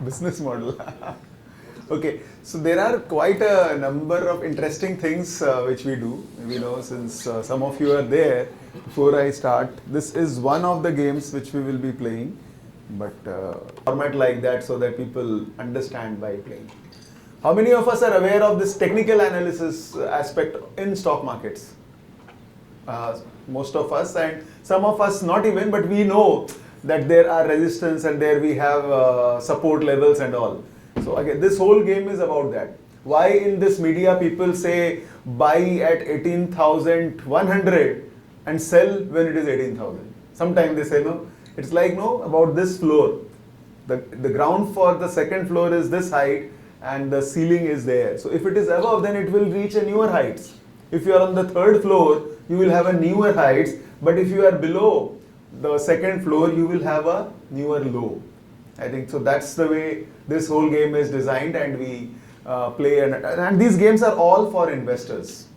Business model. Okay, so there are quite a number of interesting things which we do. You know, since some of you are there, before I start, this is one of the games which we will be playing, but format like that so that people understand by playing. How many of us are aware of this technical analysis aspect in stock markets? Most of us, and some of us not even, but we know that there are resistance and there we have support levels and all. So again, this whole game is about that. Why in this media people say buy at 18,100 and sell when it is 18,000? Sometimes they say no. It's like no, about this floor. The ground for the second floor is this height and the ceiling is there. So if it is above, then it will reach a newer heights. If you are on the third floor, you will have a newer heights, but if you are below the second floor, you will have a newer low. I think so. That's the way this whole game is designed, and we play. And these games are all for investors.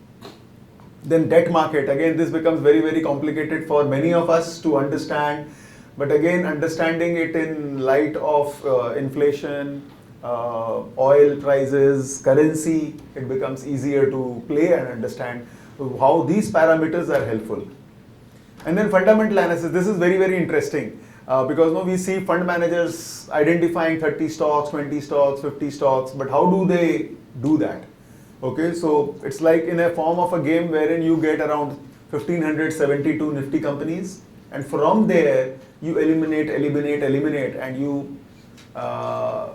Then debt market, again, this becomes very, very complicated for many of us to understand. But again, understanding it in light of inflation, oil prices, currency, it becomes easier to play and understand how these parameters are helpful. And then fundamental analysis, this is very, very interesting because we see fund managers identifying 30 stocks, 20 stocks, 50 stocks, but how do they do that? Okay, so it's like in a form of a game wherein you get around 1572 nifty companies, and from there you eliminate, and you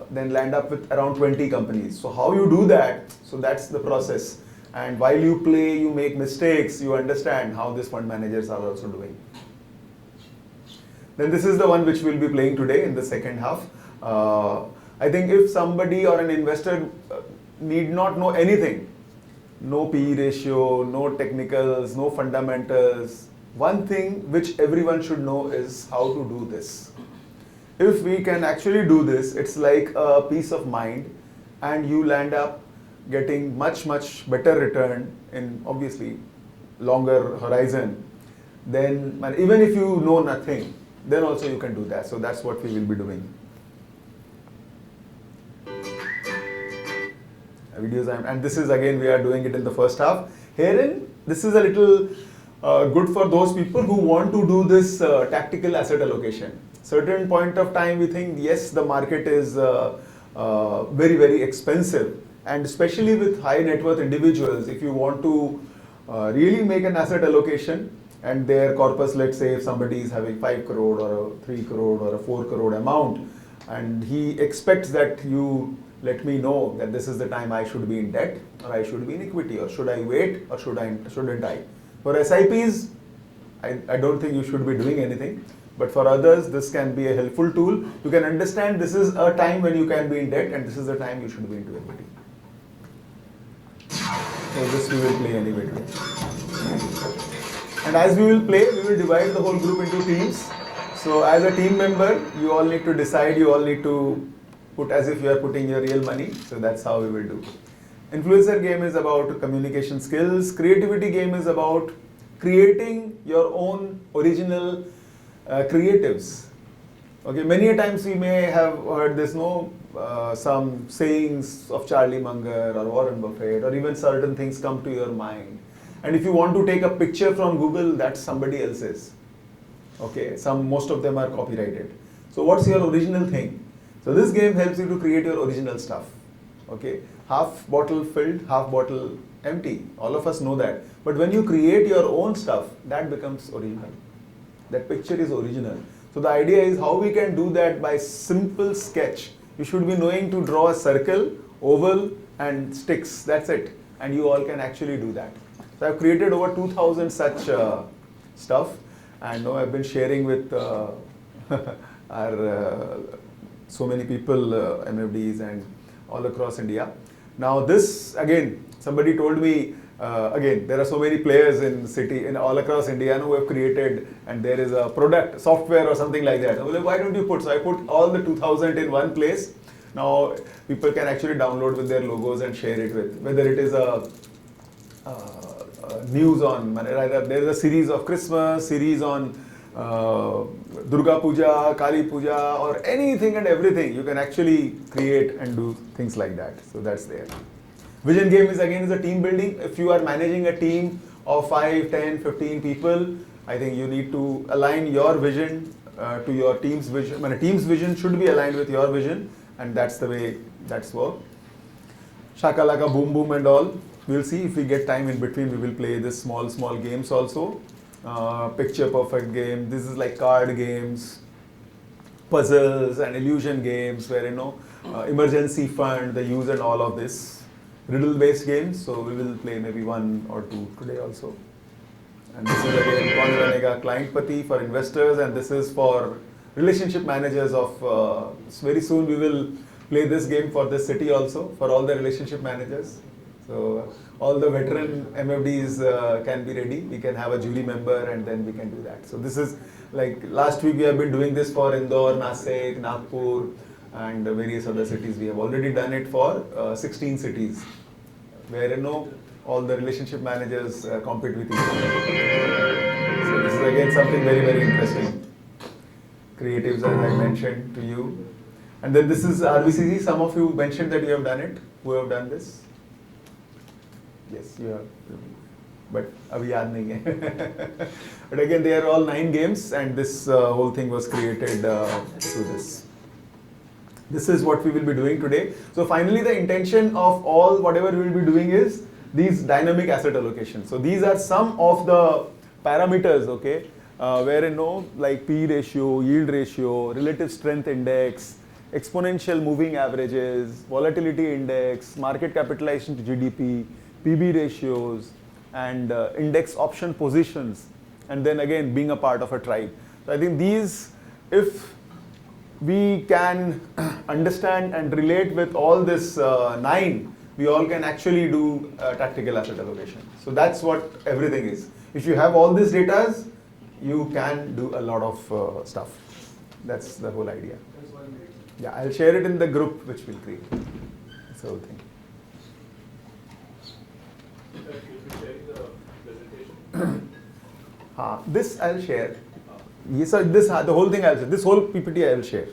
then land up with around 20 companies. So how you do that? So that's the process. And while you play, you make mistakes, you understand how these fund managers are also doing. Then this is the one which we'll be playing today in the second half. I think if somebody or an investor need not know anything, no PE ratio, no technicals, no fundamentals, one thing which everyone should know is how to do this. If we can actually do this, it's like a peace of mind, and you land up getting much, much better return in obviously longer horizon. Then even if you know nothing, then also you can do that. So that's what we will be doing. Videos, and this is again, we are doing it in the first half. Herein, this is a little good for those people who want to do this tactical asset allocation. Certain point of time we think, yes, the market is very, very expensive. And especially with high net worth individuals, if you want to really make an asset allocation and their corpus, let's say if somebody is having 5 crore or a 3 crore or a 4 crore amount, and he expects that you let me know that this is the time I should be in debt or I should be in equity, or should I wait or shouldn't I? For SIPs, I don't think you should be doing anything. But for others, this can be a helpful tool. You can understand this is a time when you can be in debt and this is the time you should be into equity. So this we will play anyway today. And as we will play, we will divide the whole group into teams. So as a team member, you all need to decide, you all need to put as if you are putting your real money. So that's how we will do. Influencer game is about communication skills. Creativity game is about creating your own original creatives. Okay, many a times we may have heard this, some sayings of Charlie Munger or Warren Buffett, or even certain things come to your mind. And if you want to take a picture from Google, that's somebody else's. Okay, most of them are copyrighted. So what's your original thing? So this game helps you to create your original stuff. Okay, half bottle filled, half bottle empty. All of us know that. But when you create your own stuff, that becomes original. That picture is original. So the idea is how we can do that by simple sketch. You should be knowing to draw a circle, oval and sticks. That's it. And you all can actually do that. So I've created over 2,000 such stuff. And I've been sharing with our so many people, MFDs and all across India. Now this, again, somebody told me, again, there are so many players in the city, all across India who have created, and there is a product, software or something like that. Like, why don't you put? So I put all the 2,000 in one place. Now people can actually download with their logos and share it with, whether it is a news on, there is a series of Christmas, series on Durga Puja, Kali Puja, or anything and everything. You can actually create and do things like that. So that's there. Vision game is again a team building. If you are managing a team of 5, 10, 15 people, I think you need to align your vision to your team's vision. I mean, a team's vision should be aligned with your vision, and that's the way that's worked. Shakalaka Boom Boom and all. We'll see if we get time in between. We will play this small games also. Picture perfect game. This is like card games, puzzles and illusion games where emergency fund, the use and all of this. Riddle based games. So we will play maybe 1 or 2 today also. And this is again Kaun Banega Client Pati for investors, and this is for relationship managers of. Very soon we will play this game for this city also for all the relationship managers. So all the veteran MFDs can be ready. We can have a jury member and then we can do that. So this is like last week we have been doing this for Indore, Nasik, Nagpur and various other cities. We have already done it for 16 cities where all the relationship managers compete with each other. So this is again something very interesting. Creatives, as I mentioned to you. And then this is RVCC. Some of you mentioned that you have done it. Who have done this? Yes, you have. But abhi yaad nahi hai. But again, they are all 9 games, and this whole thing was created through this. This is what we will be doing today. So finally, the intention of all whatever we will be doing is these dynamic asset allocations. So these are some of the parameters, okay, where like P ratio, yield ratio, relative strength index, exponential moving averages, volatility index, market capitalization to GDP, PB ratios, and index option positions, and then again being a part of a tribe. So I think these, if we can understand and relate with all this 9, we all can actually do tactical asset allocation. So that's what everything is. If you have all these data, you can do a lot of stuff. That's the whole idea. Yeah, I'll share it in the group which we'll create. That's the whole thing. This I'll share. Yes, sir, the whole thing I'll share. This whole PPT I will share.